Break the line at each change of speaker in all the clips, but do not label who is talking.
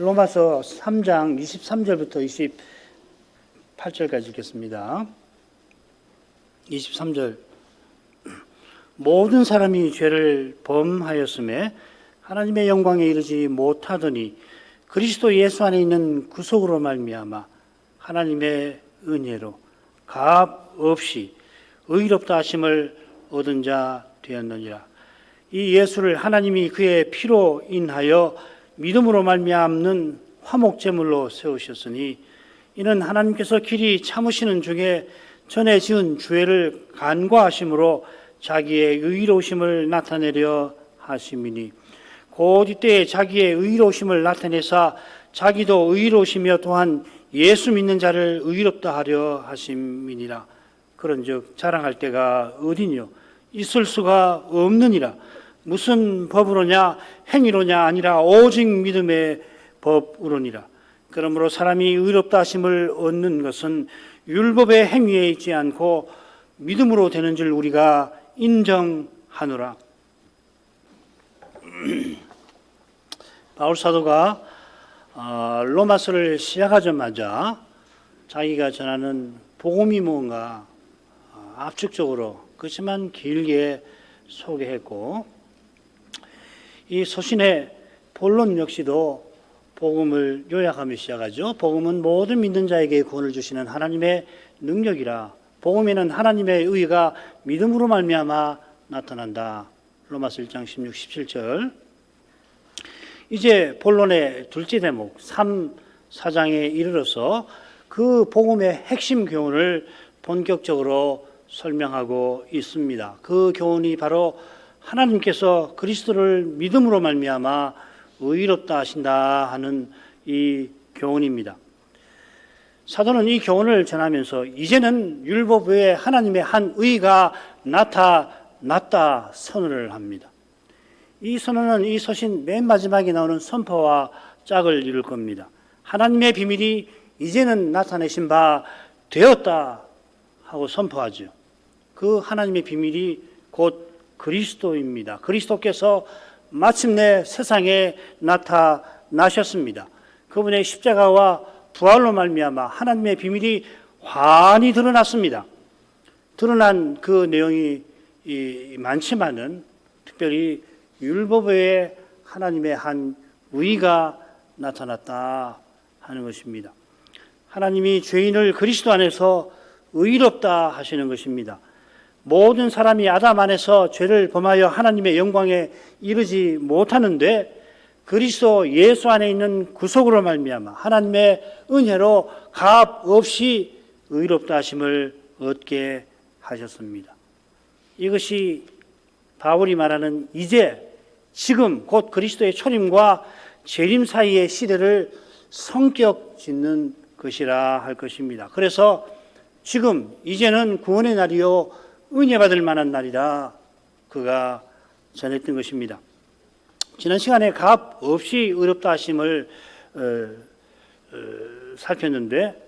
로마서 3장 23절부터 28절까지 읽겠습니다. 23절. 모든 사람이 죄를 범하였음에 하나님의 영광에 이르지 못하더니 그리스도 예수 안에 있는 구속으로 말미암아 하나님의 은혜로 값 없이 의롭다 하심을 얻은 자 되었느니라. 이 예수를 하나님이 그의 피로 인하여 믿음으로 말미암는 화목제물로 세우셨으니 이는 하나님께서 길이 참으시는 중에 전에 지은 죄를 간과하심으로 자기의 의로우심을 나타내려 하심이니 곧 이때에 자기의 의로우심을 나타내사 자기도 의로우시며 또한 예수 믿는 자를 의롭다 하려 하심이니라. 그런즉 자랑할 때가 어디뇨? 있을 수가 없느니라. 무슨 법으로냐? 행위로냐? 아니라 오직 믿음의 법으로니라. 그러므로 사람이 의롭다 하심을 얻는 것은 율법의 행위에 있지 않고 믿음으로 되는 줄 우리가 인정하노라. 바울 사도가 로마서를 시작하자마자 자기가 전하는 복음이 뭔가 압축적으로 그렇지만 길게 소개했고, 이 서신의 본론 역시도 복음을 요약하며 시작하죠. 복음은 모든 믿는 자에게 구원을 주시는 하나님의 능력이라. 복음에는 하나님의 의가 믿음으로 말미암아 나타난다. 로마서 1장 16, 17절. 이제 본론의 둘째 대목 3, 4장에 이르러서 그 복음의 핵심 교훈을 본격적으로 설명하고 있습니다. 그 교훈이 바로 하나님께서 그리스도를 믿음으로 말미암아 의롭다 하신다 하는 이 교훈입니다. 사도는 이 교훈을 전하면서 이제는 율법 외에 하나님의 한 의가 나타났다 선언을 합니다. 이 선언은 이 서신 맨 마지막에 나오는 선포와 짝을 이룰 겁니다. 하나님의 비밀이 이제는 나타내신 바 되었다 하고 선포하죠. 그 하나님의 비밀이 곧 그리스도입니다. 그리스도께서 마침내 세상에 나타나셨습니다. 그분의 십자가와 부활로 말미암아 하나님의 비밀이 환히 드러났습니다. 드러난 그 내용이 많지만은 특별히 율법 외에 하나님의 한 의가 나타났다 하는 것입니다. 하나님이 죄인을 그리스도 안에서 의롭다 하시는 것입니다. 모든 사람이 아담 안에서 죄를 범하여 하나님의 영광에 이르지 못하는데 그리스도 예수 안에 있는 구속으로 말미암아 하나님의 은혜로 값 없이 의롭다 하심을 얻게 하셨습니다. 이것이 바울이 말하는 이제 지금 곧 그리스도의 초림과 재림 사이의 시대를 성격 짓는 것이라 할 것입니다. 그래서 지금 이제는 구원의 날이요 은혜 받을 만한 날이라 그가 전했던 것입니다. 지난 시간에 값 없이 의롭다 하심을 살폈는데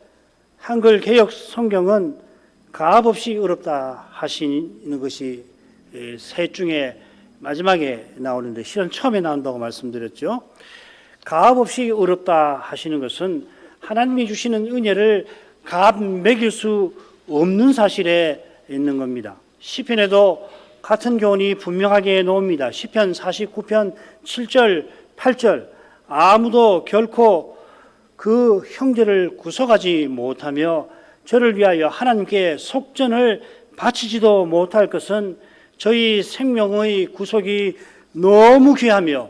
한글 개역 성경은 값 없이 의롭다 하시는 것이 셋 중에 마지막에 나오는데 실은 처음에 나온다고 말씀드렸죠. 값 없이 의롭다 하시는 것은 하나님이 주시는 은혜를 값 매길 수 없는 사실에 있는 겁니다. 시편에도 같은 교훈이 분명하게 나옵니다. 시편 49편 7절 8절 아무도 결코 그 형제를 구속하지 못하며 저를 위하여 하나님께 속전을 바치지도 못할 것은 저희 생명의 구속이 너무 귀하며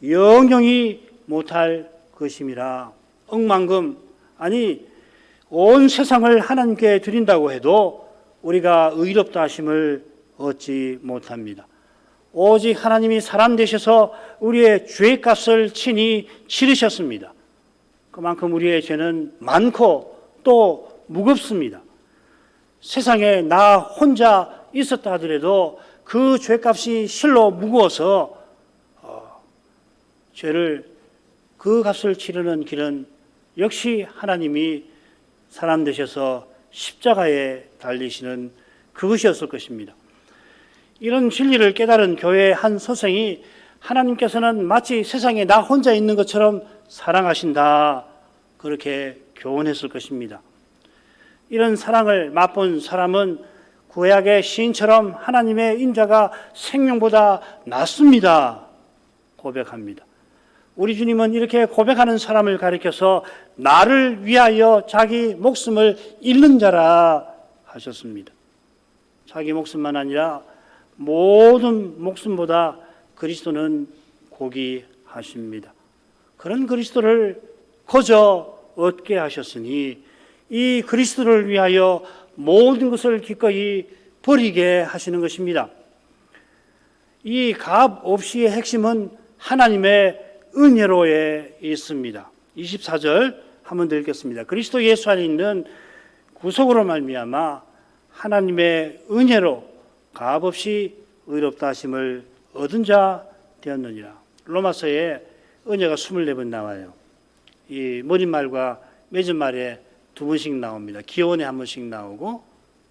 영영이 못할 것임이라. 억만금 아니 온 세상을 하나님께 드린다고 해도 우리가 의롭다 하심을 얻지 못합니다. 오직 하나님이 사람 되셔서 우리의 죄값을 친히 치르셨습니다. 그만큼 우리의 죄는 많고 또 무겁습니다. 세상에 나 혼자 있었다 하더라도 그 죄값이 실로 무거워서 죄를 그 값을 치르는 길은 역시 하나님이 사람 되셔서 십자가에 달리시는 그것이었을 것입니다. 이런 진리를 깨달은 교회의 한 소생이 하나님께서는 마치 세상에 나 혼자 있는 것처럼 사랑하신다. 그렇게 교훈했을 것입니다. 이런 사랑을 맛본 사람은 구약의 시인처럼 하나님의 인자가 생명보다 낫습니다. 고백합니다. 우리 주님은 이렇게 고백하는 사람을 가리켜서 나를 위하여 자기 목숨을 잃는 자라 하셨습니다. 자기 목숨만 아니라 모든 목숨보다 그리스도는 고귀하십니다. 그런 그리스도를 거저 얻게 하셨으니 이 그리스도를 위하여 모든 것을 기꺼이 버리게 하시는 것입니다. 이 값 없이의 핵심은 하나님의 은혜로에 있습니다. 24절 한번 더 읽겠습니다. 그리스도 예수 안에 있는 구속으로 말미암아 하나님의 은혜로 값없이 의롭다 하심을 얻은 자 되었느니라. 로마서에 은혜가 24번 나와요. 이 머릿말과 맺은말에 2번씩 나옵니다. 기원에 한 번씩 나오고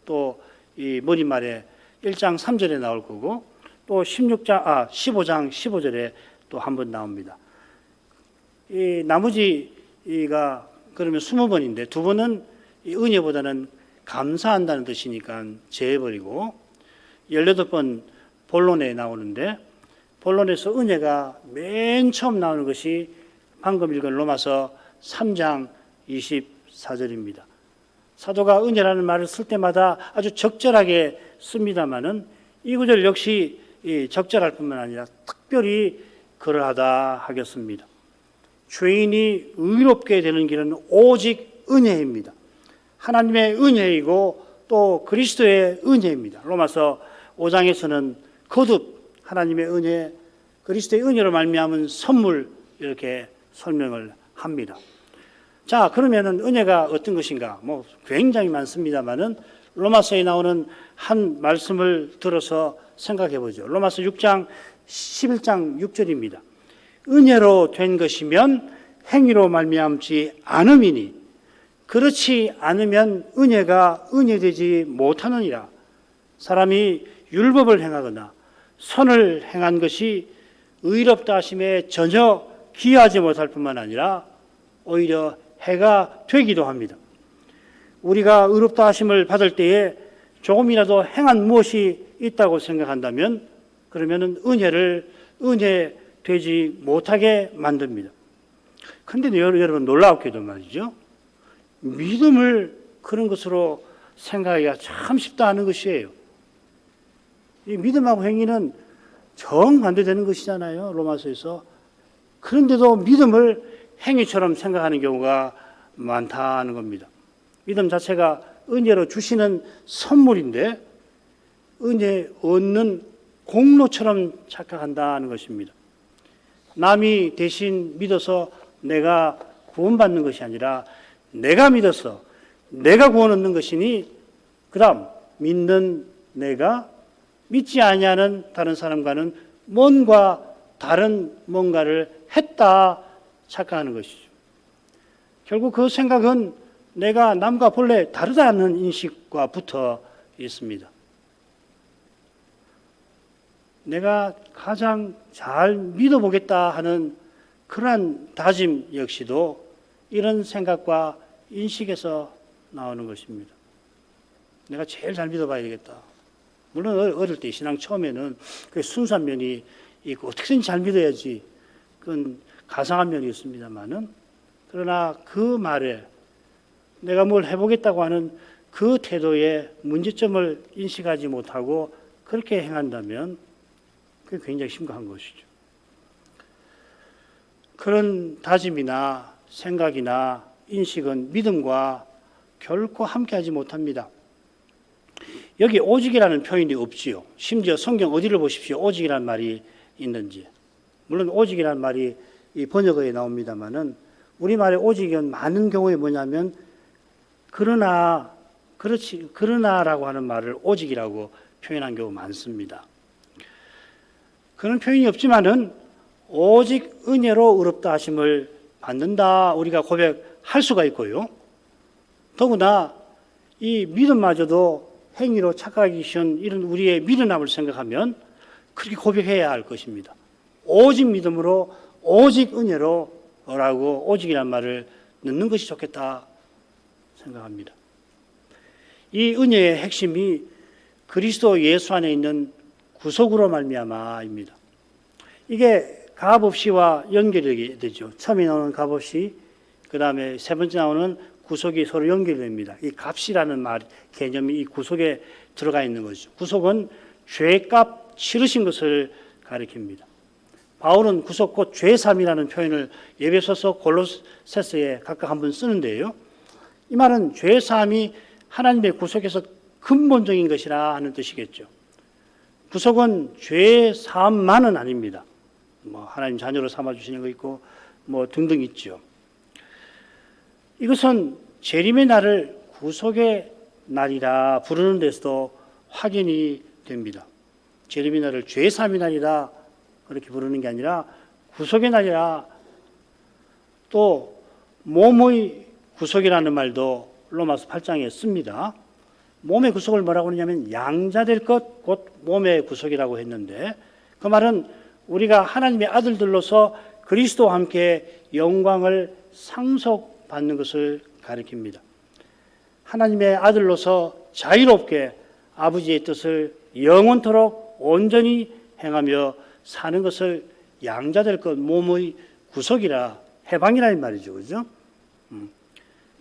또 이 머릿말에 1장 3절에 나올 거고 또 15장 15절에 또 한 번 나옵니다. 이 나머지가 그러면 20번인데 2번은 이 은혜보다는 감사한다는 뜻이니까 제해버리고 18번 본론에 나오는데 본론에서 은혜가 맨 처음 나오는 것이 방금 읽은 로마서 3장 24절입니다. 사도가 은혜라는 말을 쓸 때마다 아주 적절하게 씁니다마는 이 구절 역시 적절할 뿐만 아니라 특별히 그러하다 하겠습니다. 죄인이 의롭게 되는 길은 오직 은혜입니다. 하나님의 은혜이고 또 그리스도의 은혜입니다. 로마서 5장에서는 거듭 하나님의 은혜, 그리스도의 은혜로 말미암은 선물 이렇게 설명을 합니다. 자, 그러면은 은혜가 어떤 것인가? 굉장히 많습니다만은 로마서에 나오는 한 말씀을 들어서 생각해 보죠. 로마서 6장 11장 6절입니다. 은혜로 된 것이면 행위로 말미암지 않음이니 그렇지 않으면 은혜가 은혜되지 못하느니라. 사람이 율법을 행하거나 선을 행한 것이 의롭다 하심에 전혀 기여하지 못할 뿐만 아니라 오히려 해가 되기도 합니다. 우리가 의롭다 하심을 받을 때에 조금이라도 행한 무엇이 있다고 생각한다면 그러면 은혜를 은혜 되지 못하게 만듭니다. 그런데 여러분 놀라웠게도 말이죠. 믿음을 그런 것으로 생각하기가 참 쉽다 하는 것이에요. 이 믿음하고 행위는 정반대되는 것이잖아요. 로마서에서. 그런데도 믿음을 행위처럼 생각하는 경우가 많다는 겁니다. 믿음 자체가 은혜로 주시는 선물인데 은혜 얻는 공로처럼 착각한다는 것입니다. 남이 대신 믿어서 내가 구원받는 것이 아니라 내가 믿어서 내가 구원 얻는 것이니 그 다음 믿는 내가 믿지 아니하는 다른 사람과는 뭔가 다른 뭔가를 했다 착각하는 것이죠. 결국 그 생각은 내가 남과 본래 다르다는 인식과 붙어 있습니다. 내가 가장 잘 믿어보겠다 하는 그러한 다짐 역시도 이런 생각과 인식에서 나오는 것입니다. 내가 제일 잘 믿어봐야 되겠다. 물론 어릴 때 신앙 처음에는 그 순수한 면이 있고 어떻게든 잘 믿어야지 그건 가상한 면이 있습니다만은 그러나 그 말에 내가 뭘 해보겠다고 하는 그 태도에 문제점을 인식하지 못하고 그렇게 행한다면 그게 굉장히 심각한 것이죠. 그런 다짐이나 생각이나 인식은 믿음과 결코 함께하지 못합니다. 여기 오직이라는 표현이 없지요. 심지어 성경 어디를 보십시오. 오직이라는 말이 있는지. 물론 오직이라는 말이 이 번역어에 나옵니다만은 우리말의 오직은 많은 경우에 뭐냐면 그러나라고 하는 말을 오직이라고 표현한 경우 많습니다. 그런 표현이 없지만은 오직 은혜로 의롭다 하심을 받는다 우리가 고백할 수가 있고요. 더구나 이 믿음마저도 행위로 착각하기 쉬운 이런 우리의 미련함을 생각하면 그렇게 고백해야 할 것입니다. 오직 믿음으로 오직 은혜로 라고 오직이란 말을 넣는 것이 좋겠다 생각합니다. 이 은혜의 핵심이 그리스도 예수 안에 있는 구속으로 말미암아입니다. 이게 값없이와 연결이 되죠. 처음에 나오는 값없이, 그 다음에 세 번째 나오는 구속이 서로 연결됩니다. 이 값이라는 말 개념이 이 구속에 들어가 있는 거죠. 구속은 죄값 치르신 것을 가리킵니다. 바울은 구속 곧 죄삼이라는 표현을 에베소서 골로새서에 각각 한번 쓰는데요. 이 말은 죄삼이 하나님의 구속에서 근본적인 것이라 하는 뜻이겠죠. 구속은 죄사함만은 아닙니다. 하나님 자녀로 삼아주시는 거 있고 등등 있죠. 이것은 재림의 날을 구속의 날이라 부르는 데서도 확인이 됩니다. 재림의 날을 죄사함의 날이라 그렇게 부르는 게 아니라 구속의 날이라, 또 몸의 구속이라는 말도 로마서 8장에 씁니다. 몸의 구속을 뭐라고 하냐면 양자될 것 곧 몸의 구속이라고 했는데, 그 말은 우리가 하나님의 아들들로서 그리스도와 함께 영광을 상속받는 것을 가리킵니다. 하나님의 아들로서 자유롭게 아버지의 뜻을 영원토록 온전히 행하며 사는 것을 양자될 것, 몸의 구속이라, 해방이라는 말이죠. 그죠?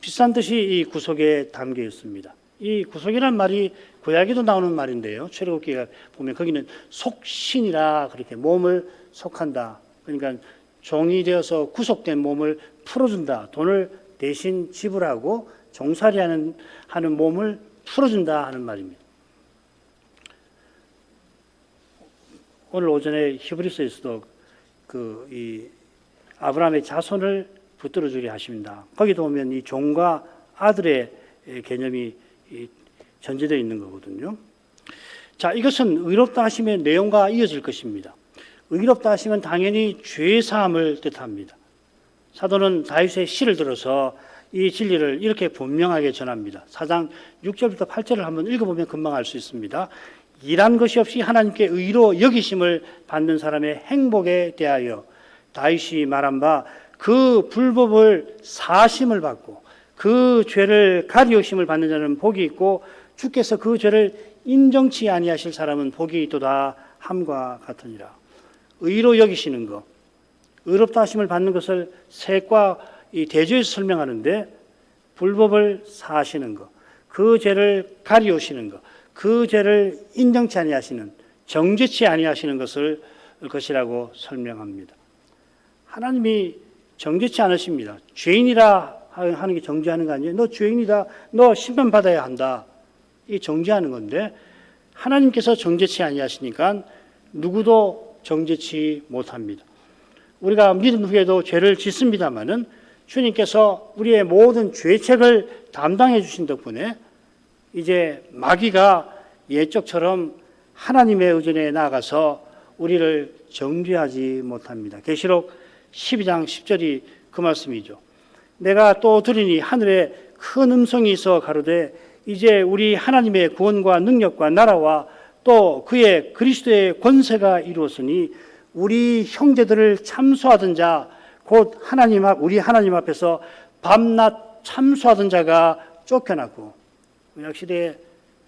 비슷한 뜻이 이 구속에 담겨 있습니다. 이 구속이라는 말이 구약에도 나오는 말인데요. 출애굽기가 보면 거기는 속신이라 그렇게 몸을 속한다. 그러니까 종이 되어서 구속된 몸을 풀어준다. 돈을 대신 지불하고 종살이 하는 몸을 풀어준다 하는 말입니다. 오늘 오전에 히브리서에서도 이 아브라함의 자손을 붙들어 주게 하십니다. 거기도 보면 이 종과 아들의 개념이 전제되어 있는 거거든요. 자, 이것은 의롭다 하심의 내용과 이어질 것입니다. 의롭다 하심은 당연히 죄사함을 뜻합니다. 사도는 다윗의 시를 들어서 이 진리를 이렇게 분명하게 전합니다. 4장 6절부터 8절을 한번 읽어보면 금방 알 수 있습니다. 일한 것이 없이 하나님께 의로 여기심을 받는 사람의 행복에 대하여 다윗이 말한 바 그 불법을 사심을 받고 그 죄를 가리우심을 받는 자는 복이 있고 주께서 그 죄를 인정치 아니하실 사람은 복이 있도다 함과 같으니라. 의로 여기시는 것, 의롭다 하심을 받는 것을 색과 이 대조에서 설명하는데, 불법을 사하시는 것, 그 죄를 가리우시는 것, 그 죄를 인정치 아니하시는, 정죄치 아니하시는 것이라고 설명합니다. 하나님이 정죄치 않으십니다. 죄인이라 하는 게 정죄하는 거 아니에요? 너 죄인이다, 너 심판받아야 한다, 이 정죄하는 건데, 하나님께서 정죄치 아니하시니까 누구도 정죄치 못합니다. 우리가 믿은 후에도 죄를 짓습니다마는 주님께서 우리의 모든 죄책을 담당해 주신 덕분에 이제 마귀가 옛적처럼 하나님의 의존에 나아가서 우리를 정죄하지 못합니다. 계시록 12장 10절이 그 말씀이죠. 내가 또 들으니 하늘에 큰 음성이 있어 가로되 이제 우리 하나님의 구원과 능력과 나라와 또 그의 그리스도의 권세가 이루었으니 우리 형제들을 참소하던 자 곧 우리 하나님 앞에서 밤낮 참소하던 자가 쫓겨났고, 구약시대에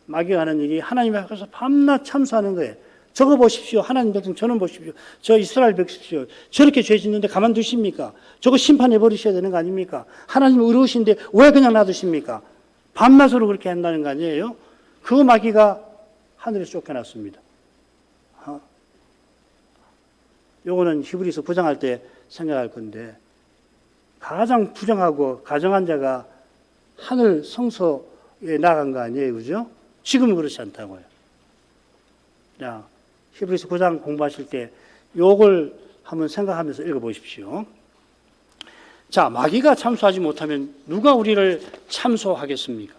마귀가 하는 일이 하나님 앞에서 밤낮 참소하는 거예요. 저거 보십시오. 하나님 백성 저는 보십시오. 저 이스라엘 백성이요. 저렇게 죄 짓는데 가만두십니까? 저거 심판해 버리셔야 되는 거 아닙니까? 하나님 의로우신데 왜 그냥 놔두십니까? 밤낮으로 그렇게 한다는 거 아니에요? 그 마귀가 하늘에 쫓겨났습니다. 요거는 히브리서 부정할 때 생각할 건데, 가장 부정하고 가정한 자가 하늘 성소에 나간 거 아니에요, 그죠? 지금은 그렇지 않다고요. 자, 히브리서 9장 공부하실 때 요걸 한번 생각하면서 읽어보십시오. 자, 마귀가 참소하지 못하면 누가 우리를 참소하겠습니까?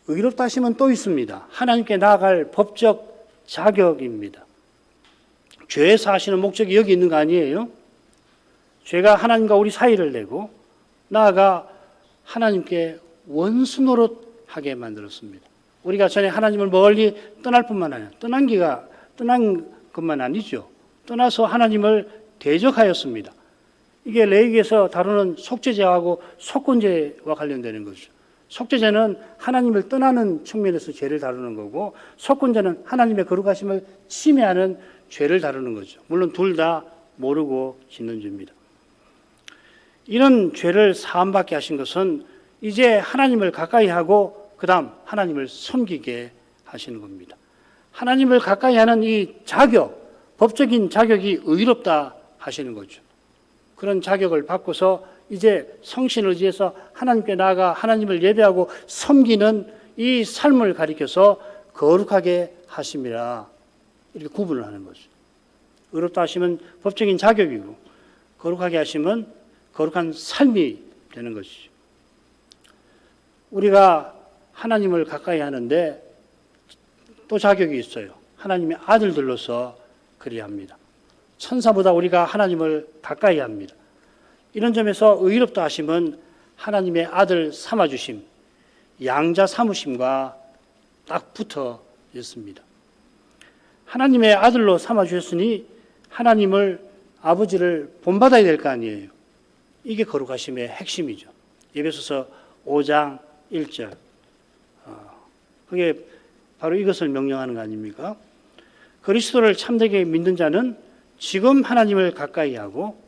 의롭다 하심은 또 있습니다. 하나님께 나아갈 법적 자격입니다. 죄 사하시는 목적이 여기 있는 거 아니에요? 죄가 하나님과 우리 사이를 내고 나아가 하나님께 원수 노릇하게 만들었습니다. 우리가 전에 하나님을 멀리 떠날 뿐만 아니라 떠난 것만 아니죠. 떠나서 하나님을 대적하였습니다. 이게 레위기에서 다루는 속죄죄하고 속건죄와 관련되는 거죠. 속죄죄는 하나님을 떠나는 측면에서 죄를 다루는 거고, 속건죄는 하나님의 거룩하심을 침해하는 죄를 다루는 거죠. 물론 둘 다 모르고 짓는 죄입니다. 이런 죄를 사함받게 하신 것은 이제 하나님을 가까이 하고 그 다음 하나님을 섬기게 하시는 겁니다. 하나님을 가까이 하는 이 자격, 법적인 자격이 의롭다 하시는 거죠. 그런 자격을 받고서 이제 성신을 의지해서 하나님께 나아가 하나님을 예배하고 섬기는 이 삶을 가리켜서 거룩하게 하심이라 이렇게 구분을 하는 거죠. 의롭다 하시면 법적인 자격이고 거룩하게 하시면 거룩한 삶이 되는 것이죠. 우리가 하나님을 가까이 하는데 또 자격이 있어요. 하나님의 아들들로서 그리합니다. 천사보다 우리가 하나님을 가까이 합니다. 이런 점에서 의롭다 하심은 하나님의 아들 삼아주심, 양자 삼으심과 딱 붙어 있습니다. 하나님의 아들로 삼아주셨으니 하나님을 아버지를 본받아야 될 거 아니에요. 이게 거룩하심의 핵심이죠. 에베소서 5장 1절. 그게 바로 이것을 명령하는 거 아닙니까? 그리스도를 참되게 믿는 자는 지금 하나님을 가까이 하고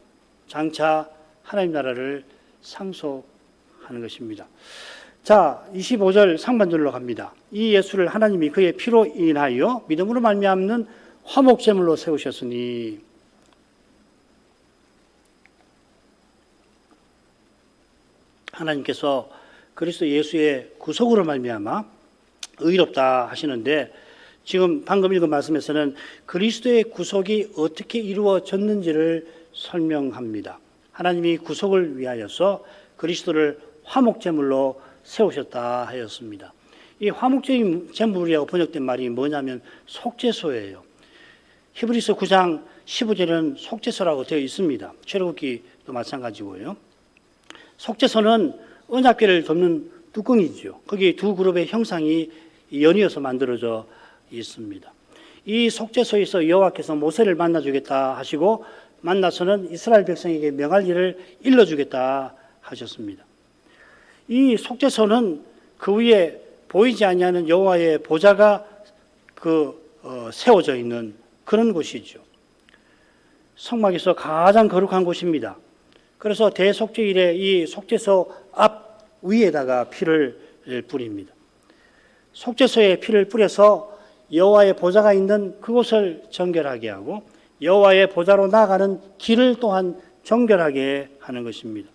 장차 하나님 나라를 상속하는 것입니다. 자, 25절 상반절로 갑니다. 이 예수를 하나님이 그의 피로 인하여 믿음으로 말미암는 화목제물로 세우셨으니 하나님께서 그리스도 예수의 구속으로 말미암아 의롭다 하시는데 지금 방금 읽은 말씀에서는 그리스도의 구속이 어떻게 이루어졌는지를 설명합니다. 하나님이 구속을 위하여서 그리스도를 화목제물로 세우셨다 하였습니다. 이 화목제물이라고 번역된 말이 뭐냐면 속죄소예요. 히브리서 9장 15절에는 속죄소라고 되어 있습니다. 출애굽기도 마찬가지고요. 속죄소는 언약궤를 덮는 뚜껑이죠. 거기 두 그룹의 형상이 연이어서 만들어져 있습니다. 이 속죄소에서 여호와께서 모세를 만나주겠다 하시고 만나서는 이스라엘 백성에게 명할 일을 일러주겠다 하셨습니다. 이 속죄소는 그 위에 보이지 아니하는 여호와의 보좌가 세워져 있는 그런 곳이죠. 성막에서 가장 거룩한 곳입니다. 그래서 대속죄일에 이 속죄소 앞 위에다가 피를 뿌립니다. 속죄소에 피를 뿌려서 여호와의 보좌가 있는 그곳을 정결하게 하고 여호와의 보좌로 나아가는 길을 또한 정결하게 하는 것입니다.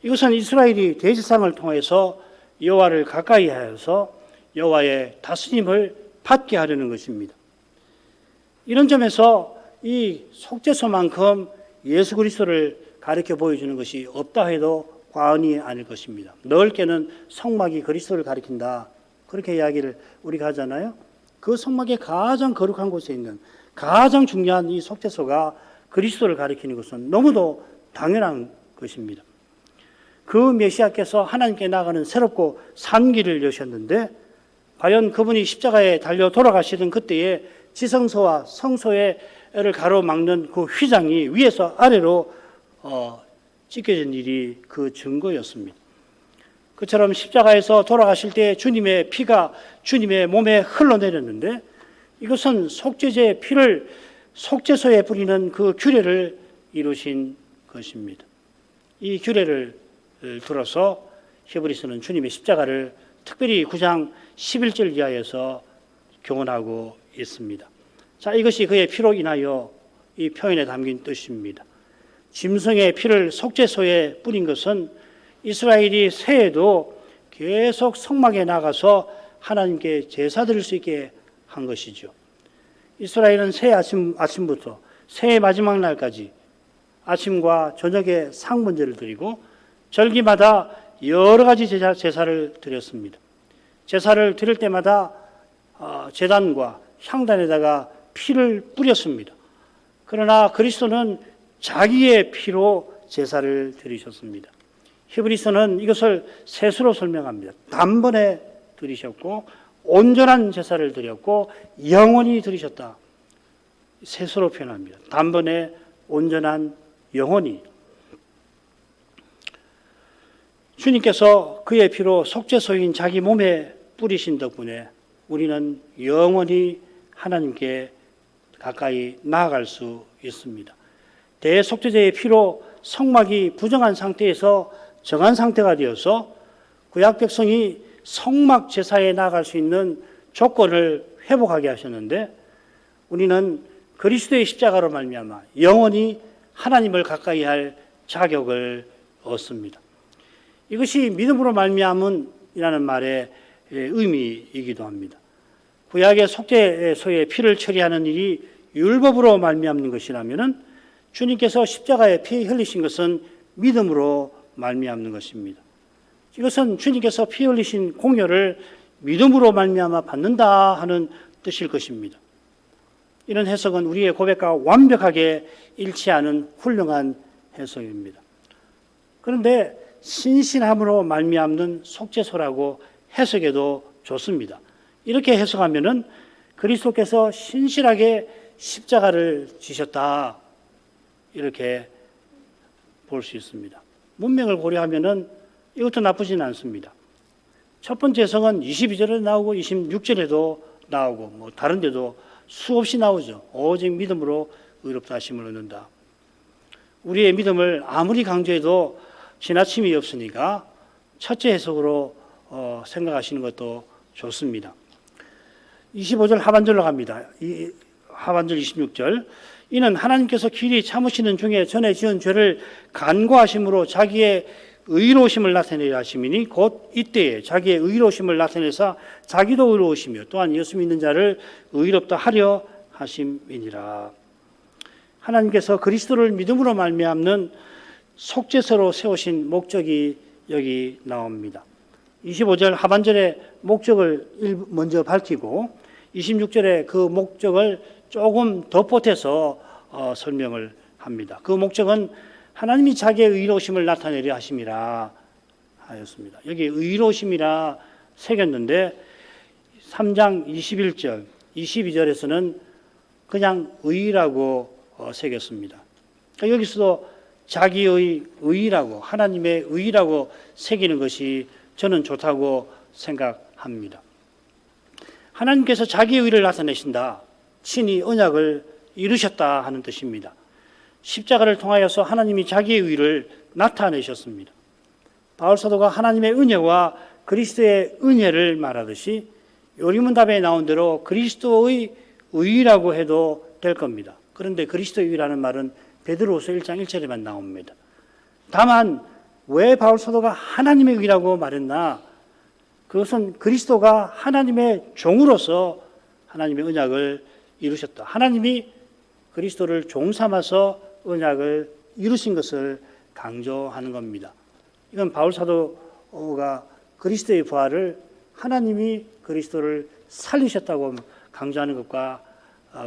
이것은 이스라엘이 대제사장을 통해서 여호와를 가까이 하여서 여호와의 다스림을 받게 하려는 것입니다. 이런 점에서 이 속죄소만큼 예수 그리스도를 가르쳐 보여주는 것이 없다 해도 과언이 아닐 것입니다. 넓게는 성막이 그리스도를 가리킨다. 그렇게 이야기를 우리가 하잖아요. 그 성막의 가장 거룩한 곳에 있는 가장 중요한 이 속죄소가 그리스도를 가리키는 것은 너무도 당연한 것입니다. 그 메시아께서 하나님께 나아가는 새롭고 산 길을 여셨는데 과연 그분이 십자가에 달려 돌아가시던 그때에 지성소와 성소를 가로막는 그 휘장이 위에서 아래로 찢겨진 일이 그 증거였습니다. 그처럼 십자가에서 돌아가실 때 주님의 피가 주님의 몸에 흘러내렸는데 이것은 속죄제의 피를 속죄소에 뿌리는 그 규례를 이루신 것입니다. 이 규례를 들어서 히브리서는 주님의 십자가를 특별히 9장 11절 이하에서 교훈하고 있습니다. 자, 이것이 그의 피로 인하여 이 표현에 담긴 뜻입니다. 짐승의 피를 속죄소에 뿌린 것은 이스라엘이 새해도 계속 성막에 나가서 하나님께 제사 드릴 수 있게 한 것이죠. 이스라엘은 새해 아침부터 새해 마지막 날까지 아침과 저녁에 상번제를 드리고 절기마다 여러 가지 제사를 드렸습니다. 제사를 드릴 때마다 제단과 향단에다가 피를 뿌렸습니다. 그러나 그리스도는 자기의 피로 제사를 드리셨습니다. 히브리서는 이것을 셋으로 설명합니다. 단번에 드리셨고 온전한 제사를 드렸고 영원히 드리셨다. 셋으로 표현합니다. 단번에, 온전한 영혼이 주님께서 그의 피로 속죄소인 자기 몸에 뿌리신 덕분에 우리는 영원히 하나님께 가까이 나아갈 수 있습니다. 대속죄제의 피로 성막이 부정한 상태에서 정한 상태가 되어서 구약 백성이 성막 제사에 나아갈 수 있는 조건을 회복하게 하셨는데 우리는 그리스도의 십자가로 말미암아 영원히 하나님을 가까이 할 자격을 얻습니다. 이것이 믿음으로 말미암은이라는 말의 의미이기도 합니다. 구약의 속죄소의 피를 처리하는 일이 율법으로 말미암는 것이라면은 주님께서 십자가에 피 흘리신 것은 믿음으로 말미암는 것입니다. 이것은 주님께서 피 흘리신 공효를 믿음으로 말미암아 받는다 하는 뜻일 것입니다. 이런 해석은 우리의 고백과 완벽하게 일치하는 훌륭한 해석입니다. 그런데 신실함으로 말미암는 속죄소라고 해석해도 좋습니다. 이렇게 해석하면은 그리스도께서 신실하게 십자가를 지셨다 이렇게 볼 수 있습니다. 문맥을 고려하면은 이것도 나쁘지는 않습니다. 첫 번째 해석은 22절에 나오고 26절에도 나오고 다른 데도 수없이 나오죠. 오직 믿음으로 의롭다 하심을 얻는다. 우리의 믿음을 아무리 강조해도 지나침이 없으니까 첫째 해석으로 생각하시는 것도 좋습니다. 25절 하반절로 갑니다. 하반절 26절. 이는 하나님께서 길이 참으시는 중에 전에 지은 죄를 간과하심으로 자기의 의로우심을 나타내려 하심이니 곧 이때에 자기의 의로우심을 나타내사 자기도 의로우시며 또한 예수 믿는 자를 의롭다 하려 하심이니라. 하나님께서 그리스도를 믿음으로 말미암는 속죄서로 세우신 목적이 여기 나옵니다. 25절 하반절의 목적을 먼저 밝히고 26절에 그 목적을 조금 더 보태서 설명을 합니다. 그 목적은 하나님이 자기의 의로우심을 나타내려 하심이라 하였습니다. 여기 의로우심이라 새겼는데 3장 21절, 22절에서는 그냥 의라고 새겼습니다. 그러니까 여기서도 자기의 의라고 하나님의 의라고 새기는 것이 저는 좋다고 생각합니다. 하나님께서 자기의 의를 나타내신다. 친히 언약을 이루셨다 하는 뜻입니다. 십자가를 통하여서 하나님이 자기의 의를 나타내셨습니다. 바울 사도가 하나님의 은혜와 그리스도의 은혜를 말하듯이 요리문답에 나온 대로 그리스도의 의라고 해도 될 겁니다. 그런데 그리스도의 의라는 말은 베드로후서 1장 1절에만 나옵니다. 다만 왜 바울 사도가 하나님의 의라고 말했나? 그것은 그리스도가 하나님의 종으로서 하나님의 언약을 이루셨다. 하나님이 그리스도를 종 삼아서 언약을 이루신 것을 강조하는 겁니다. 이건 바울 사도가 그리스도의 부활을 하나님이 그리스도를 살리셨다고 강조하는 것과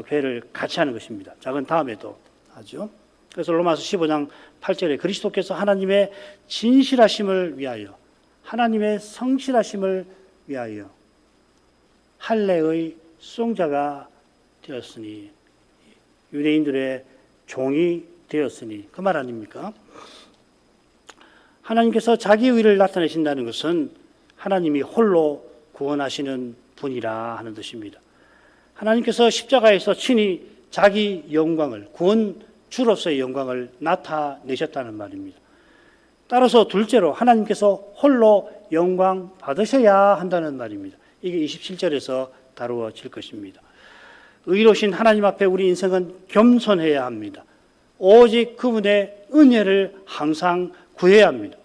괴를 같이 하는 것입니다. 자, 그건 다음에도 하죠. 그래서 로마서 15장 8절에 그리스도께서 하나님의 진실하심을 위하여 하나님의 성실하심을 위하여 할례의 수종자가 되었으니 유대인들의 종이 되었으니 그 말 아닙니까? 하나님께서 자기 의를 나타내신다는 것은 하나님이 홀로 구원하시는 분이라 하는 뜻입니다. 하나님께서 십자가에서 친히 자기 영광을 구원주로서의 영광을 나타내셨다는 말입니다. 따라서 둘째로 하나님께서 홀로 영광 받으셔야 한다는 말입니다. 이게 27절에서 다루어질 것입니다. 의로우신 하나님 앞에 우리 인생은 겸손해야 합니다. 오직 그분의 은혜를 항상 구해야 합니다.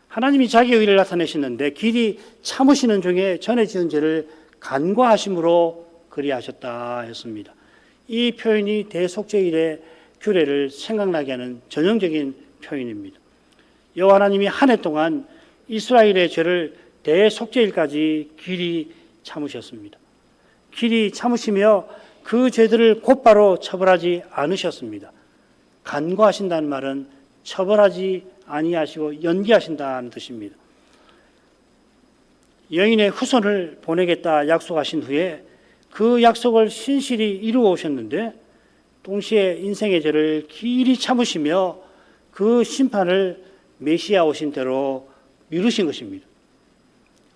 하나님이 자기 의를 나타내시는데 길이 참으시는 중에 전에 지은 죄를 간과하심으로 그리하셨다 했습니다. 이 표현이 대속죄일의 규례를 생각나게 하는 전형적인 표현입니다. 여호와 하나님이 한 해 동안 이스라엘의 죄를 대속죄일까지 길이 참으셨습니다. 길이 참으시며 그 죄들을 곧바로 처벌하지 않으셨습니다. 간과하신다는 말은 처벌하지 아니하시고 연기하신다는 뜻입니다. 여인의 후손을 보내겠다 약속하신 후에 그 약속을 신실히 이루어 오셨는데 동시에 인생의 죄를 길이 참으시며 그 심판을 메시아 오신 대로 미루신 것입니다.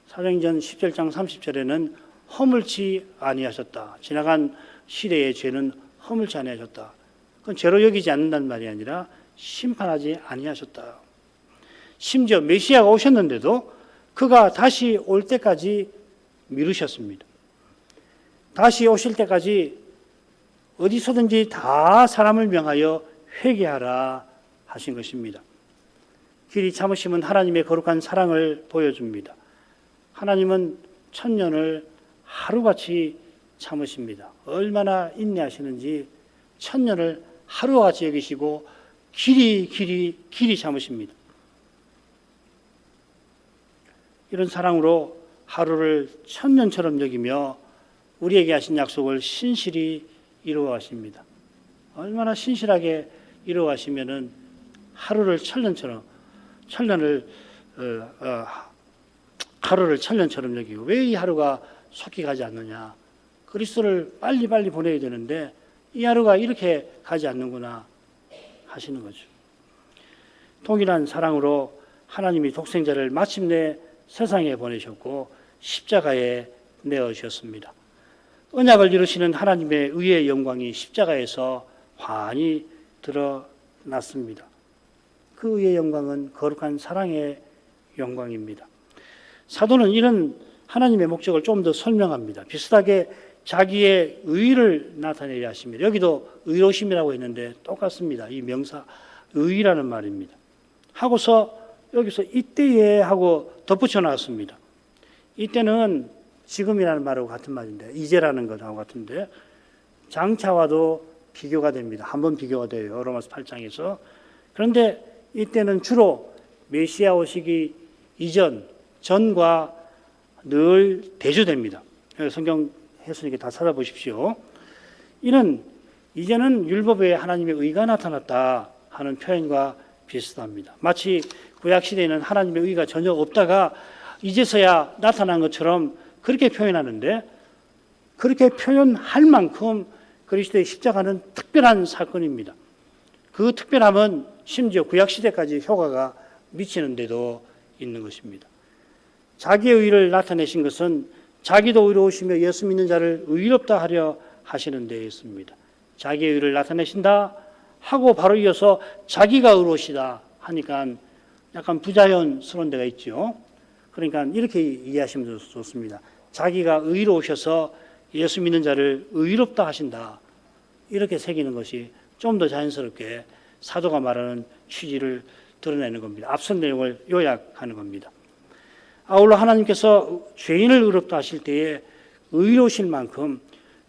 사도행전 17장 30절에는 허물지 아니하셨다. 지나간 시대의 죄는 허물지 아니하셨다. 그건 죄로 여기지 않는다는 말이 아니라 심판하지 아니하셨다. 심지어 메시아가 오셨는데도 그가 다시 올 때까지 미루셨습니다. 다시 오실 때까지 어디서든지 다 사람을 명하여 회개하라 하신 것입니다. 길이 참으심은 하나님의 거룩한 사랑을 보여줍니다. 하나님은 천년을 하루같이 참으십니다. 얼마나 인내하시는지 천년을 하루같이 여기시고 길이 참으십니다. 이런 사랑으로 하루를 천년처럼 여기며 우리에게 하신 약속을 신실히 이루어 가십니다. 얼마나 신실하게 이루어 가시면은 하루를 천년처럼 여기고, 왜 이 하루가 속히 가지 않느냐? 그리스도를 빨리 보내야 되는데 이 하루가 이렇게 가지 않는구나 하시는 거죠. 동일한 사랑으로 하나님이 독생자를 마침내 세상에 보내셨고 십자가에 내어주셨습니다. 언약을 이루시는 하나님의 의의 영광이 십자가에서 환히 드러났습니다. 그 의의 영광은 거룩한 사랑의 영광입니다. 사도는 이런 하나님의 목적을 좀 더 설명합니다. 비슷하게 자기의 의를 나타내려 하십니다. 여기도 의로우심이라고 했는데 똑같습니다. 이 명사 의라는 말입니다. 하고서 여기서 이때에 하고 덧붙여 놨습니다. 이때는 지금이라는 말하고 같은 말인데, 이제라는 것하고 같은데 장차와도 비교가 됩니다. 한번 비교가 돼요. 로마서 8장에서. 그런데 이때는 주로 메시아 오시기 전과 늘 대조됩니다. 성경 해석에 다 찾아보십시오. 이는 이제는 율법에 하나님의 의가 나타났다 하는 표현과 비슷합니다. 마치 구약시대에는 하나님의 의가 전혀 없다가 이제서야 나타난 것처럼 그렇게 표현하는데, 그렇게 표현할 만큼 그리스도의 십자가는 특별한 사건입니다. 그 특별함은 심지어 구약시대까지 효과가 미치는 데도 있는 것입니다. 자기의 의를 나타내신 것은 자기도 의로우시며 예수 믿는 자를 의롭다 하려 하시는 데에 있습니다. 자기의 의를 나타내신다 하고 바로 이어서 자기가 의로우시다 하니까 약간 부자연스러운 데가 있죠. 그러니까 이렇게 이해하시면 좋습니다. 자기가 의로우셔서 예수 믿는 자를 의롭다 하신다. 이렇게 새기는 것이 좀 더 자연스럽게 사도가 말하는 취지를 드러내는 겁니다. 앞선 내용을 요약하는 겁니다. 아울러 하나님께서 죄인을 의롭다 하실 때에 의로우실 만큼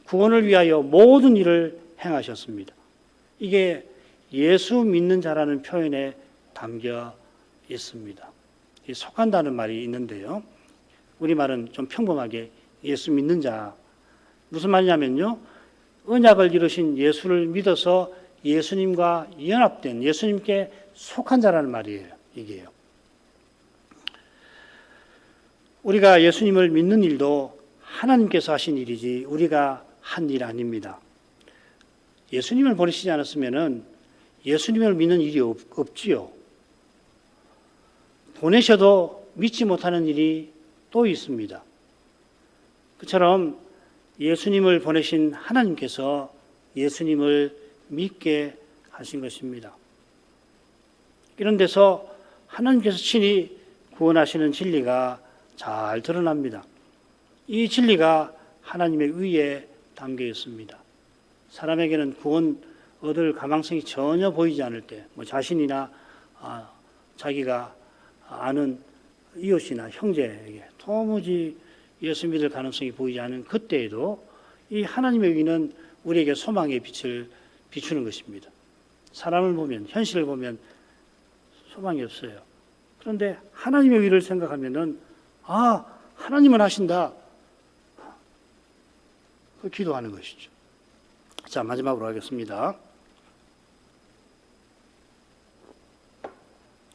구원을 위하여 모든 일을 행하셨습니다. 이게 예수 믿는 자라는 표현에 담겨 있습니다. 속한다는 말이 있는데요. 우리말은 좀 평범하게 예수 믿는 자. 무슨 말이냐면요. 언약을 이루신 예수를 믿어서 예수님과 연합된, 예수님께 속한 자라는 말이에요. 이게요. 우리가 예수님을 믿는 일도 하나님께서 하신 일이지 우리가 한 일 아닙니다. 예수님을 보내시지 않았으면 예수님을 믿는 일이 없지요. 보내셔도 믿지 못하는 일이 또 있습니다. 그처럼 예수님을 보내신 하나님께서 예수님을 믿게 하신 것입니다. 이런 데서 하나님께서 친히 구원하시는 진리가 잘 드러납니다. 이 진리가 하나님의 의에 담겨 있습니다. 사람에게는 구원 얻을 가망성이 전혀 보이지 않을 때, 자신이나 자기가 아는 이웃이나 형제에게 도무지 예수 믿을 가능성이 보이지 않은 그때에도 이 하나님의 의는 우리에게 소망의 빛을 비추는 것입니다. 사람을 보면, 현실을 보면 소망이 없어요. 그런데 하나님의 의를 생각하면은 하나님은 하신다. 그 기도하는 것이죠. 자, 마지막으로 하겠습니다.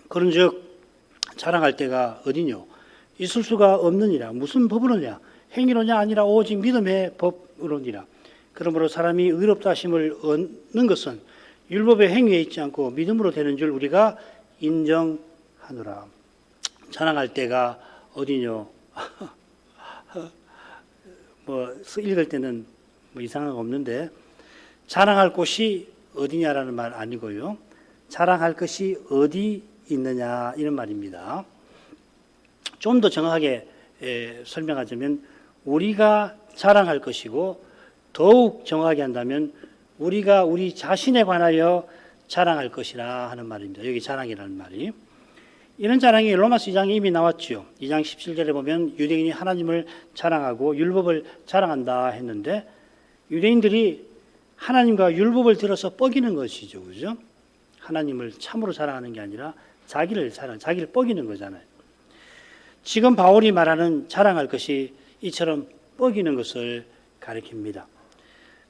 그런즉 자랑할 때가 어디뇨? 있을 수가 없느니라. 무슨 법으로냐? 행위로냐? 아니라 오직 믿음의 법으로니라. 그러므로 사람이 의롭다 하심을 얻는 것은 율법의 행위에 있지 않고 믿음으로 되는 줄 우리가 인정하노라. 자랑할 때가 어디뇨? 뭐 읽을 때는 뭐 이상한 거 없는데 자랑할 곳이 어디냐라는 말 아니고요. 자랑할 것이 어디 있느냐 이런 말입니다. 좀 더 정확하게 설명하자면 우리가 자랑할 것이고 더욱 정확하게 한다면 우리가 우리 자신에 관하여 자랑할 것이라 하는 말입니다. 여기 자랑이라는 말이. 이런 자랑이 로마서 2장에 이미 나왔죠. 2장 17절에 보면 유대인이 하나님을 자랑하고 율법을 자랑한다 했는데 유대인들이 하나님과 율법을 들어서 뻐기는 것이죠. 그죠? 하나님을 참으로 자랑하는 게 아니라 자기를 뻐기는 거잖아요. 지금 바울이 말하는 자랑할 것이 이처럼 뻐기는 것을 가리킵니다.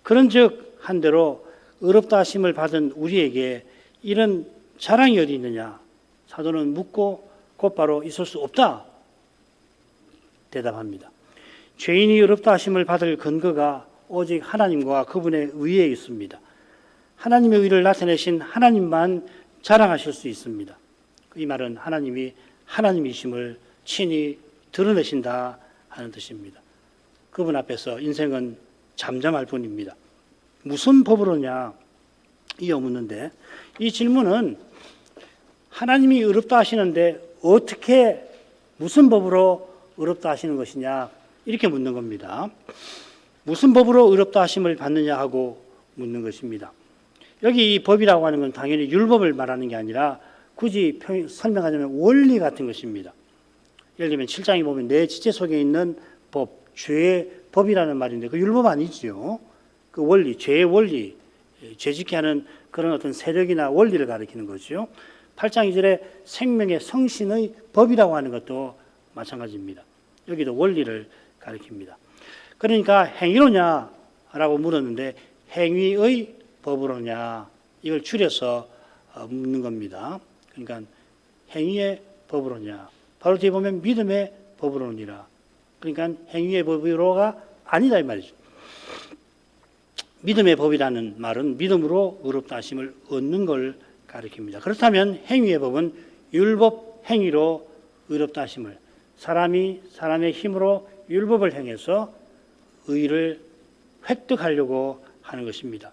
그런즉 한대로 의롭다 하심을 받은 우리에게 이런 자랑이 어디 있느냐? 사도는 묻고 곧바로 있을 수 없다 대답합니다. 죄인이 의롭다 하심을 받을 근거가 오직 하나님과 그분의 의에 있습니다. 하나님의 의를 나타내신 하나님만 자랑하실 수 있습니다. 이 말은 하나님이 하나님이심을 친히 드러내신다 하는 뜻입니다. 그분 앞에서 인생은 잠잠할 뿐입니다. 무슨 법으로냐? 이어 묻는데 이 질문은 하나님이 의롭다 하시는데 어떻게 무슨 법으로 의롭다 하시는 것이냐 이렇게 묻는 겁니다. 무슨 법으로 의롭다 하심을 받느냐 하고 묻는 것입니다. 여기 이 법이라고 하는 건 당연히 율법을 말하는 게 아니라 굳이 설명하자면 원리 같은 것입니다. 예를 들면 7장에 보면 내 지체 속에 있는 법, 죄의 법이라는 말인데 그 율법 아니지요. 그 원리, 죄의 원리, 죄짓게 하는 그런 어떤 세력이나 원리를 가리키는 거죠. 8장 2절에 생명의 성신의 법이라고 하는 것도 마찬가지입니다. 여기도 원리를 가리킵니다. 그러니까 행위로냐라고 물었는데 행위의 법으로냐 이걸 줄여서 묻는 겁니다. 그러니까 행위의 법으로냐 바로 뒤에 보면 믿음의 법으로니라. 그러니까 행위의 법으로가 아니다 이 말이죠. 믿음의 법이라는 말은 믿음으로 의롭다 하심을 얻는 걸 가리킵니다. 그렇다면 행위의 법은 율법 행위로 의롭다 하심을 사람이 사람의 힘으로 율법을 행해서 의를 획득하려고 하는 것입니다.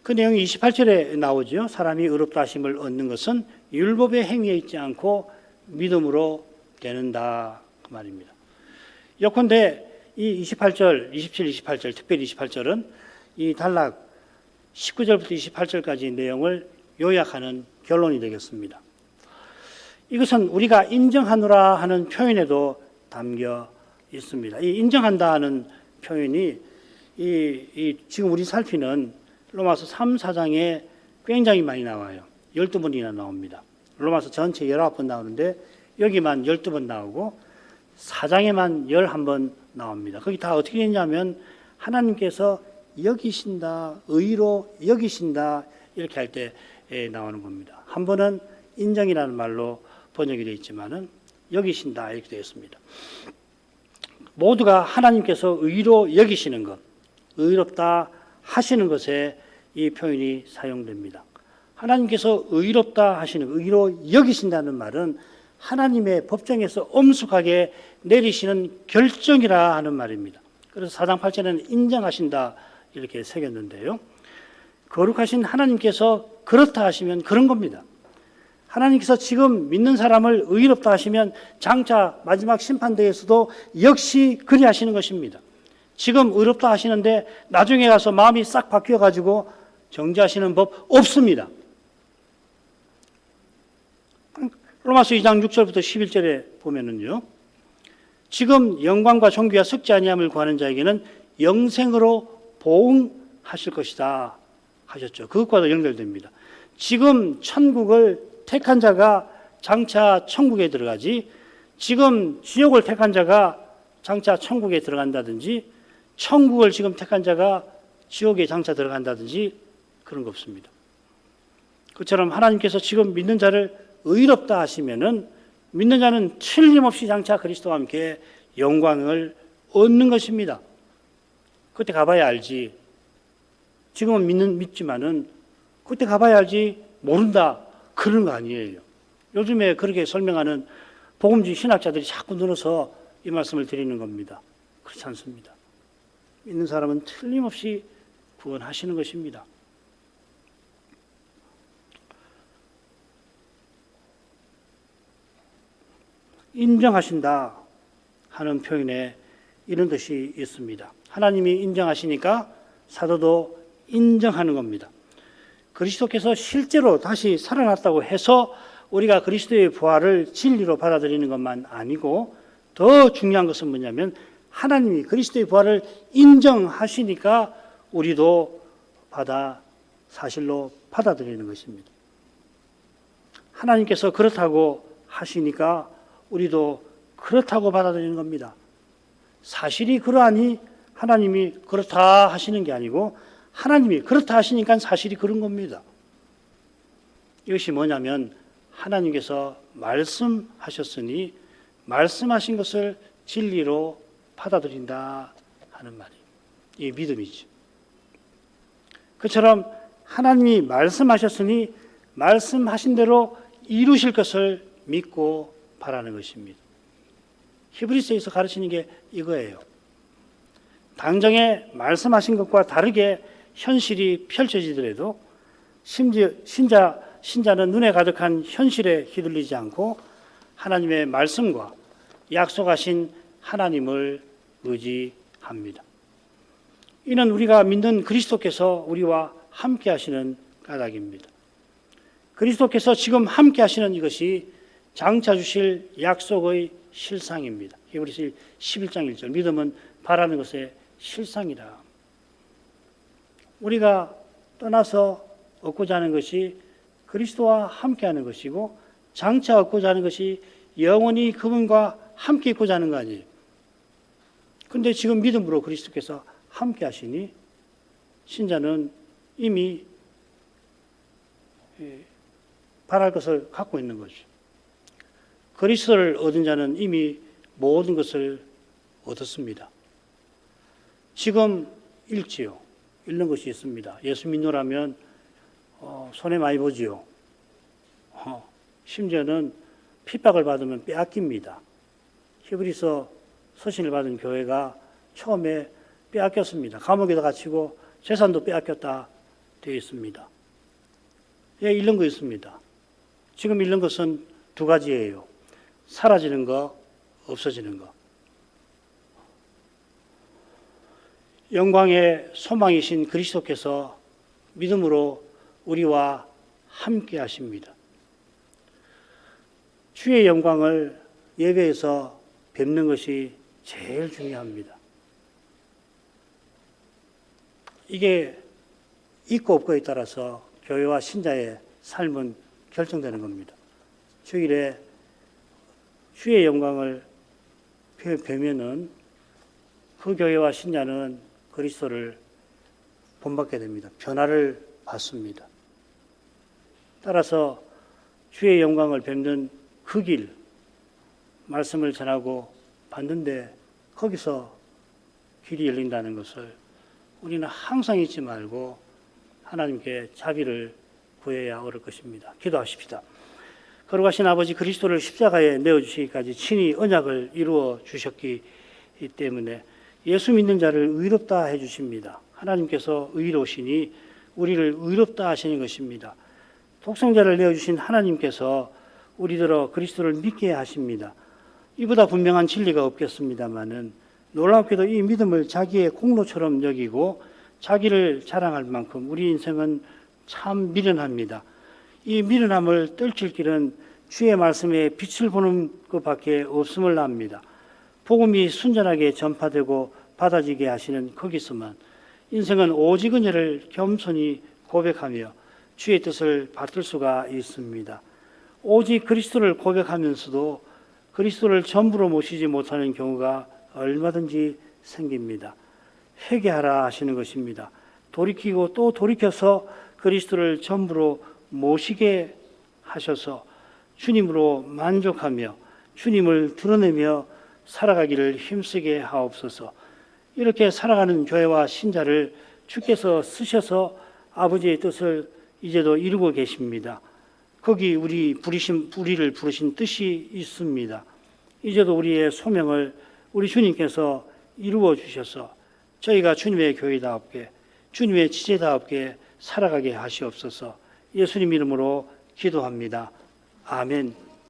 그 내용이 28절에 나오죠. 사람이 의롭다 하심을 얻는 것은 율법의 행위에 있지 않고 믿음으로 되는다 그 말입니다. 예컨대 이 28절, 27, 28절, 특별히 28절은 이 단락 19절부터 28절까지 내용을 요약하는 결론이 되겠습니다. 이것은 우리가 인정하노라 하는 표현에도 담겨 있습니다. 이 인정한다는 표현이 지금 우리 살피는 로마서 3, 4장에 굉장히 많이 나와요. 12번이나 나옵니다. 로마서 전체 19번 나오는데 여기만 12번 나오고 4장에만 11번 나옵니다. 거기 다 어떻게 되냐면 하나님께서 여기신다, 의로 여기신다 이렇게 할 때 나오는 겁니다. 한 번은 인정이라는 말로 번역이 되어 있지만은 여기신다 이렇게 되어 있습니다. 모두가 하나님께서 의로 여기시는 것, 의롭다 하시는 것에 이 표현이 사용됩니다. 하나님께서 의롭다 하시는, 의로 여기신다는 말은 하나님의 법정에서 엄숙하게 내리시는 결정이라 하는 말입니다. 그래서 4장 8절에는 인정하신다 이렇게 새겼는데요. 거룩하신 하나님께서 그렇다 하시면 그런 겁니다. 하나님께서 지금 믿는 사람을 의롭다 하시면 장차 마지막 심판대에서도 역시 그리하시는 것입니다. 지금 의롭다 하시는데 나중에 가서 마음이 싹 바뀌어가지고 정죄하시는 법 없습니다. 로마서 2장 6절부터 11절에 보면은요. 지금 영광과 존귀와 썩지 아니함을 구하는 자에게는 영생으로 보응하실 것이다 하셨죠. 그것과도 연결됩니다. 지금 천국을 택한 자가 장차 천국에 들어가지 지금 지옥을 택한 자가 장차 천국에 들어간다든지 천국을 지금 택한 자가 지옥에 장차 들어간다든지 그런 거 없습니다. 그처럼 하나님께서 지금 믿는 자를 의롭다 하시면은 믿는 자는 틀림없이 장차 그리스도와 함께 영광을 얻는 것입니다. 그때 가봐야 알지. 지금은 믿지만은 그때 가봐야 알지 모른다. 그런 거 아니에요. 요즘에 그렇게 설명하는 복음주의 신학자들이 자꾸 늘어서 이 말씀을 드리는 겁니다. 그렇지 않습니다. 믿는 사람은 틀림없이 구원하시는 것입니다. 인정하신다 하는 표현에 이런 뜻이 있습니다. 하나님이 인정하시니까 사도도 인정하는 겁니다. 그리스도께서 실제로 다시 살아났다고 해서 우리가 그리스도의 부활을 진리로 받아들이는 것만 아니고 더 중요한 것은 뭐냐면 하나님이 그리스도의 부활을 인정하시니까 우리도 사실로 받아들이는 것입니다. 하나님께서 그렇다고 하시니까 우리도 그렇다고 받아들이는 겁니다. 사실이 그러하니 하나님이 그렇다 하시는 게 아니고 하나님이 그렇다 하시니까 사실이 그런 겁니다. 이것이 뭐냐면 하나님께서 말씀하셨으니 말씀하신 것을 진리로 받아들인다 하는 말이에요. 이게 믿음이죠. 그처럼 하나님이 말씀하셨으니 말씀하신 대로 이루실 것을 믿고 바라는 것입니다. 히브리서에서 가르치는 게 이거예요. 당장에 말씀하신 것과 다르게 현실이 펼쳐지더라도 심지어 신자는 눈에 가득한 현실에 휘둘리지 않고 하나님의 말씀과 약속하신 하나님을 의지합니다. 이는 우리가 믿는 그리스도께서 우리와 함께 하시는 까닭입니다. 그리스도께서 지금 함께 하시는 이것이 장차 주실 약속의 실상입니다. 히브리서 11장 1절 믿음은 바라는 것의 실상이라. 우리가 떠나서 얻고자 하는 것이 그리스도와 함께하는 것이고 장차 얻고자 하는 것이 영원히 그분과 함께 있고자 하는 거 아니에요. 그런데 지금 믿음으로 그리스도께서 함께 하시니 신자는 이미 바랄 것을 갖고 있는 거죠. 그리스도를 얻은 자는 이미 모든 것을 얻었습니다. 지금 잃지요. 잃는 것이 있습니다. 예수 믿노라면 손해 많이 보지요. 심지어는 핍박을 받으면 빼앗깁니다. 히브리서 서신을 받은 교회가 처음에 빼앗겼습니다. 감옥에다 갇히고 재산도 빼앗겼다 되어 있습니다. 예, 잃는 거 있습니다. 지금 잃는 것은 두 가지예요. 사라지는 거, 없어지는 거. 영광의 소망이신 그리스도께서 믿음으로 우리와 함께 하십니다. 주의 영광을 예배에서 뵙는 것이 제일 중요합니다. 이게 있고 없고에 따라서 교회와 신자의 삶은 결정되는 겁니다. 주일에 주의 영광을 뵈면은 그 교회와 신자는 그리스도를 본받게 됩니다. 변화를 받습니다. 따라서 주의 영광을 뵙는 그 길, 말씀을 전하고 받는데 거기서 길이 열린다는 것을 우리는 항상 잊지 말고 하나님께 자비를 구해야 옳을 것입니다. 기도하십시다. 거룩하신 아버지, 그리스도를 십자가에 내어주시기까지 친히 언약을 이루어 주셨기 때문에 예수 믿는 자를 의롭다 해주십니다. 하나님께서 의로우시니 우리를 의롭다 하시는 것입니다. 독생자를 내어주신 하나님께서 우리들어 그리스도를 믿게 하십니다. 이보다 분명한 진리가 없겠습니다마는 놀랍게도 이 믿음을 자기의 공로처럼 여기고 자기를 자랑할 만큼 우리 인생은 참 미련합니다. 이 미련함을 떨칠 길은 주의 말씀에 빛을 보는 것밖에 없음을 압니다. 복음이 순전하게 전파되고 받아지게 하시는 거기서만 인생은 오직 은혜를 겸손히 고백하며 주의 뜻을 받들 수가 있습니다. 오직 그리스도를 고백하면서도 그리스도를 전부로 모시지 못하는 경우가 얼마든지 생깁니다. 회개하라 하시는 것입니다. 돌이키고 또 돌이켜서 그리스도를 전부로 모시게 하셔서 주님으로 만족하며 주님을 드러내며 살아가기를 힘쓰게 하옵소서. 이렇게 살아가는 교회와 신자를 주께서 쓰셔서 아버지의 뜻을 이제도 이루고 계십니다. 거기 우리를 부르신 뜻이 있습니다. 이제도 우리의 소명을 우리 주님께서 이루어 주셔서 저희가 주님의 교회다웠게 주님의 지체다웠게 살아가게 하시옵소서. 예수님 이름으로 기도합니다. 아멘.